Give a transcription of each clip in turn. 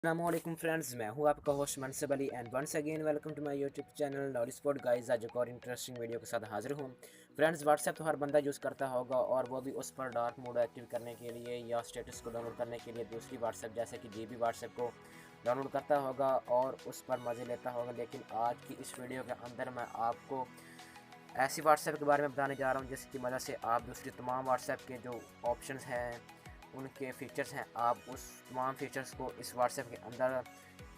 अस्सलामुअलैकुम फ्रेंड्स, मैं हूं आपका host Mansab Ali and once again welcome to my YouTube channel knowledge spot guys. आज एक और इंटरेस्टिंग वीडियो के साथ हाजिर हूं। फ्रेंड्स, व्हाट्सएप तो हर बंदा यूज़ करता होगा और वो भी उस पर डार्क मोड एक्टिव करने के लिए या स्टेटस को डाउनलोड करने के लिए दूसरी व्हाट्सएप जैसे कि जीबी व्हाट्सएप को डाउनलोड करता होगा और उस पर मज़े लेता होगा। लेकिन आज की इस वीडियो के अंदर मैं आपको ऐसी व्हाट्सएप के बारे में बताने जा रहा हूँ जिसकी मदद से आप दूसरी तमाम व्हाट्सएप के जो ऑप्शंस हैं, उनके फीचर्स हैं, आप उस तमाम फीचर्स को इस व्हाट्सएप के अंदर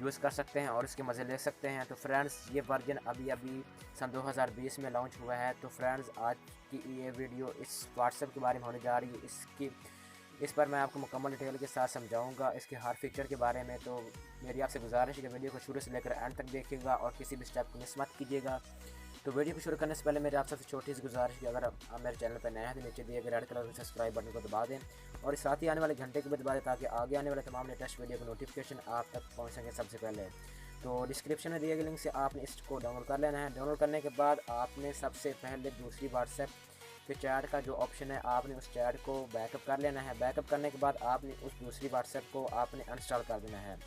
यूज़ कर सकते हैं और इसके मज़े ले सकते हैं। तो फ्रेंड्स, ये वर्जन अभी सन 2020 में लॉन्च हुआ है। तो फ्रेंड्स, आज की ये वीडियो इस व्हाट्सएप के बारे में होने जा रही है। इस पर मैं आपको मुकम्मल डिटेल के साथ समझाऊंगा इसके हर फीचर के बारे में। तो मेरी आपसे गुजारिश है कि वीडियो को शुरू से लेकर एंड तक देखिएगा और किसी भी स्टेप को मिस मत कीजिएगा। तो वीडियो को शुरू करने से पहले मेरी आप सबसे छोटी सी गुजारिश है कि अगर आप मेरे चैनल पर नए हैं तो नीचे दिए गए रेड कलर के सब्सक्राइब बटन को दबा दें और साथ ही आने वाले घंटे को भी दबा दें ताकि आगे आने वाले तमाम लेटेस्ट वीडियो के नोटिफिकेशन आप तक पहुंच सकें सबसे पहले। तो डिस्क्रिप्शन में दिए गए लिंक से आपने इसको डाउनलोड कर लेना है। डाउनलोड करने के बाद आपने सबसे पहले दूसरी व्हाट्सएप के चैट का जो ऑप्शन है, आपने उस चैट को बैकअप कर लेना है। बैकअप करने के बाद आपने उस दूसरी व्हाट्सएप को आपने अनइंस्टॉल कर देना है।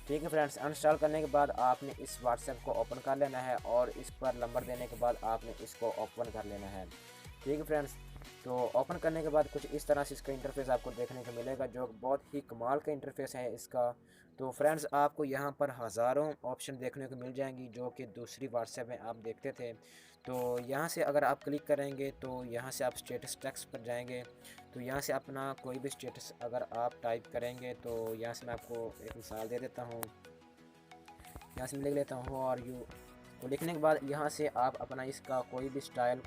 ठीक है फ्रेंड्स, अनइंस्टॉल करने के बाद आपने इस व्हाट्सएप को ओपन कर लेना है और इस पर नंबर देने के बाद आपने इसको ओपन कर लेना है। ठीक है फ्रेंड्स, तो ओपन करने के बाद कुछ इस तरह से इसका इंटरफेस आपको देखने को मिलेगा जो बहुत ही कमाल का इंटरफेस है इसका। तो फ्रेंड्स, आपको यहाँ पर हज़ारों ऑप्शन देखने को मिल जाएंगी जो कि दूसरी व्हाट्सएप में आप देखते थे। तो यहाँ से अगर आप क्लिक करेंगे तो यहाँ से आप स्टेटस टेक्स्ट पर जाएंगे। तो यहाँ से अपना कोई भी स्टेटस अगर आप टाइप करेंगे तो यहाँ से मैं आपको एक मिसाल दे देता हूँ। यहाँ से मैं लिख लेता हूँ हाउ आर यू। तो लिखने के बाद यहाँ से आप अपना इसका कोई भी स्टाइल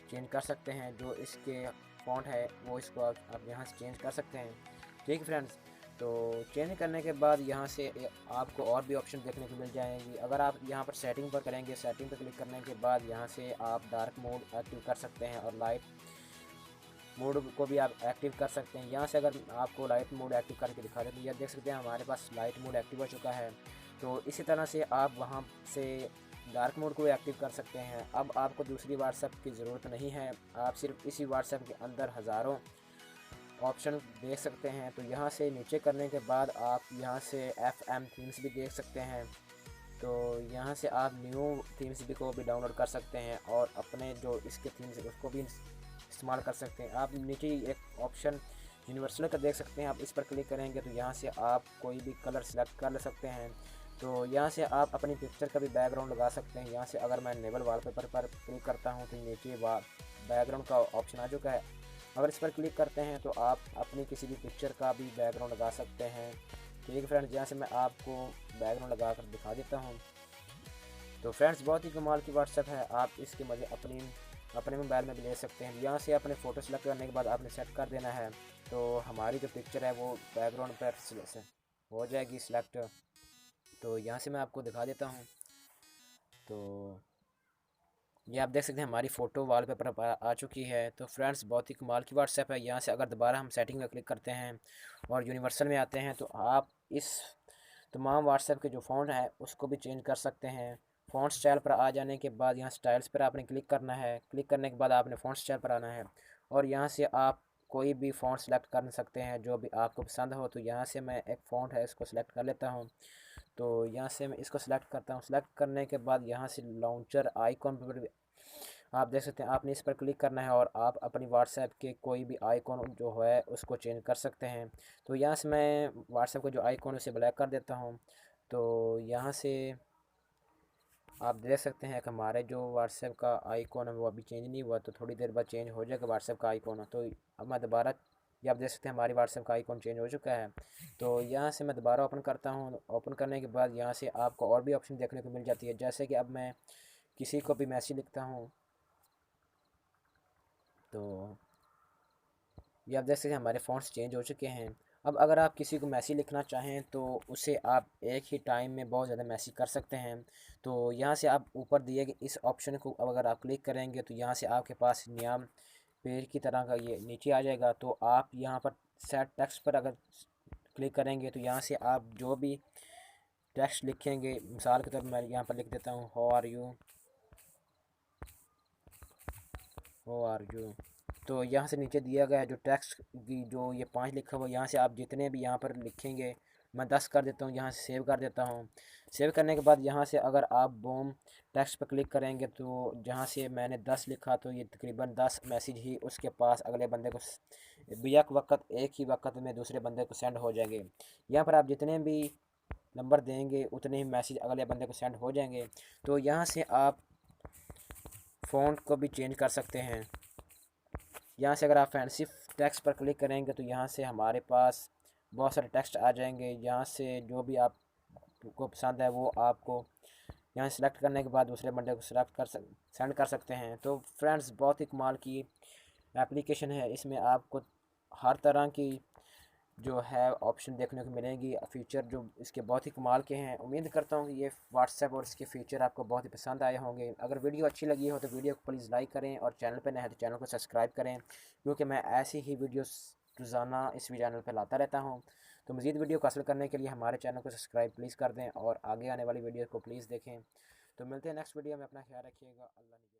चेंज कर सकते हैं। जो इसके फ़ॉन्ट है वो इसको आप यहाँ से चेंज कर सकते हैं। ठीक है फ्रेंड्स, तो चेंज करने के बाद यहाँ से आपको और भी ऑप्शन देखने को मिल जाएंगी। अगर आप यहाँ पर सेटिंग पर करेंगे, सेटिंग पर क्लिक करने के बाद यहाँ से आप डार्क मोड एक्टिव कर सकते हैं और लाइट मोड को भी आप एक्टिव कर सकते हैं। यहाँ से अगर आपको लाइट मोड एक्टिव करके दिखा दें तो यह देख सकते हैं हमारे पास लाइट मोड एक्टिव हो चुका है। तो इसी तरह से आप वहाँ से डार्क मोड को एक्टिव कर सकते हैं। अब आपको दूसरी व्हाट्सएप की ज़रूरत नहीं है, आप सिर्फ इसी व्हाट्सएप के अंदर हज़ारों ऑप्शन देख सकते हैं। तो यहाँ से नीचे करने के बाद आप यहाँ से FM थीम्स भी देख सकते हैं। तो यहाँ से आप न्यू थीम्स भी को भी डाउनलोड कर सकते हैं और अपने जो इसके थीम्स है उसको भी इस्तेमाल कर सकते हैं। आप नीचे एक ऑप्शन यूनिवर्सल का देख सकते हैं, आप इस पर क्लिक करेंगे तो यहाँ से आप कोई भी कलर सेलेक्ट कर सकते हैं। तो यहाँ से आप अपनी पिक्चर का भी बैकग्राउंड लगा सकते हैं। यहाँ से अगर मैं नेबल वॉलपेपर पर क्लिक करता हूँ तो नीचे बैकग्राउंड का ऑप्शन आ चुका है। अगर इस पर क्लिक करते हैं तो आप अपनी किसी भी पिक्चर का भी बैकग्राउंड लगा सकते हैं। ठीक है फ्रेंड्स, यहाँ से मैं आपको बैकग्राउंड लगा कर दिखा देता हूँ। तो फ्रेंड्स, बहुत ही कमाल की व्हाट्सएप है, आप इसके मज़े अपने मोबाइल में भी ले सकते हैं। यहाँ से अपने फ़ोटो सेलेक्ट करने के बाद आपने सेट कर देना है। तो हमारी जो पिक्चर है वो बैकग्राउंड पर हो जाएगी सिलेक्ट। तो यहाँ से मैं आपको दिखा देता हूँ। तो ये आप देख सकते हैं हमारी फ़ोटो वॉलपेपर पर आ चुकी है। तो फ्रेंड्स, बहुत ही कमाल की व्हाट्सएप है। यहाँ से अगर दोबारा हम सेटिंग में क्लिक करते हैं और यूनिवर्सल में आते हैं तो आप इस तमाम व्हाट्सएप के जो फ़ॉन्ट है उसको भी चेंज कर सकते हैं। फ़ॉन्ट स्टाइल पर आ जाने के बाद यहाँ स्टाइल्स पर आपने क्लिक करना है। क्लिक करने के बाद आपने फ़ॉन्ट स्टाइल पर आना है और यहाँ से आप कोई भी फ़ॉन्ट सेलेक्ट कर सकते हैं जो भी आपको पसंद हो। तो यहाँ से मैं एक फ़ॉन्ट है इसको सेलेक्ट कर लेता हूँ। तो यहाँ से मैं इसको सेलेक्ट करता हूँ। सेलेक्ट करने के बाद यहाँ से लॉन्चर आइकॉन पर आप देख सकते हैं, आपने इस पर क्लिक करना है और आप अपनी व्हाट्सएप के कोई भी आइकॉन जो है उसको चेंज कर सकते हैं। तो यहाँ से मैं व्हाट्सएप का जो आइकॉन है उसे ब्लैक कर देता हूँ। तो यहाँ से आप देख सकते हैं कि हमारे जो व्हाट्सएप का आइकॉन है वो अभी चेंज नहीं हुआ, तो थोड़ी देर बाद चेंज हो जाएगा व्हाट्सएप का आइकॉन। तो अब मैं दोबारा, ये आप देख सकते हैं हमारी व्हाट्सएप का आइकॉन चेंज हो चुका है। तो यहाँ से मैं दोबारा ओपन करता हूँ। ओपन करने के बाद यहाँ से आपको और भी ऑप्शन देखने को मिल जाती है, जैसे कि अब मैं किसी को भी मैसेज लिखता हूँ तो ये आप देख सकते हैं हमारे फ़ॉन्ट्स चेंज हो चुके हैं। अब अगर आप किसी को मैसेज लिखना चाहें तो उसे आप एक ही टाइम में बहुत ज़्यादा मैसेज कर सकते हैं। तो यहाँ से आप ऊपर दिए गए इस ऑप्शन को अब अगर आप क्लिक करेंगे तो यहाँ से आपके पास नया पेज की तरह का ये नीचे आ जाएगा। तो आप यहाँ पर सेट टेक्स्ट पर अगर क्लिक करेंगे तो यहाँ से आप जो भी टेक्स्ट लिखेंगे, मिसाल के तौर पर मैं यहाँ पर लिख देता हूँ हाउ आर यू। तो यहाँ से नीचे दिया गया है जो टेक्स्ट की जो ये 5 लिखा हुआ, यहाँ से आप जितने भी यहाँ पर लिखेंगे मैं 10 कर देता हूँ, यहाँ से सेव कर देता हूँ। सेव करने के बाद यहाँ से अगर आप बूम टेक्स्ट पर क्लिक करेंगे तो जहाँ से मैंने 10 लिखा तो ये तकरीबन 10 मैसेज ही उसके पास अगले बंदे को बेक वक्त एक ही वक्त में दूसरे बंदे को सेंड हो जाएंगे। यहाँ पर आप जितने भी नंबर देंगे उतने ही मैसेज अगले बंदे को सेंड हो जाएंगे। तो यहाँ से आप फ़ॉन्ट को भी चेंज कर सकते हैं। यहाँ से अगर आप फैंसी टेक्स्ट पर क्लिक करेंगे तो यहाँ से हमारे पास बहुत सारे टेक्स्ट आ जाएंगे। यहाँ से जो भी आपको पसंद है वो आपको यहाँ सेलेक्ट करने के बाद दूसरे बंदे को सेंड कर सकते हैं। तो फ्रेंड्स बहुत ही कमाल की एप्लीकेशन है, इसमें आपको हर तरह की जो है ऑप्शन देखने को मिलेंगी। फीचर जो इसके बहुत ही कमाल के हैं। उम्मीद करता हूँ कि ये व्हाट्सएप और इसके फीचर आपको बहुत ही पसंद आए होंगे। अगर वीडियो अच्छी लगी हो तो वीडियो को प्लीज़ लाइक करें और चैनल पर नए हैं तो चैनल को सब्सक्राइब करें, क्योंकि मैं ऐसी ही वीडियोस रोज़ाना इस चैनल पर लाता रहता हूँ। तो मज़ीद वीडियो को हासिल करने के लिए हमारे चैनल को सब्सक्राइब प्लीज़ कर दें और आगे आने वाली वीडियो को प्लीज़ देखें। तो मिलते हैं नेक्स्ट वीडियो में, अपना ख्याल रखिएगा। अल्लाह।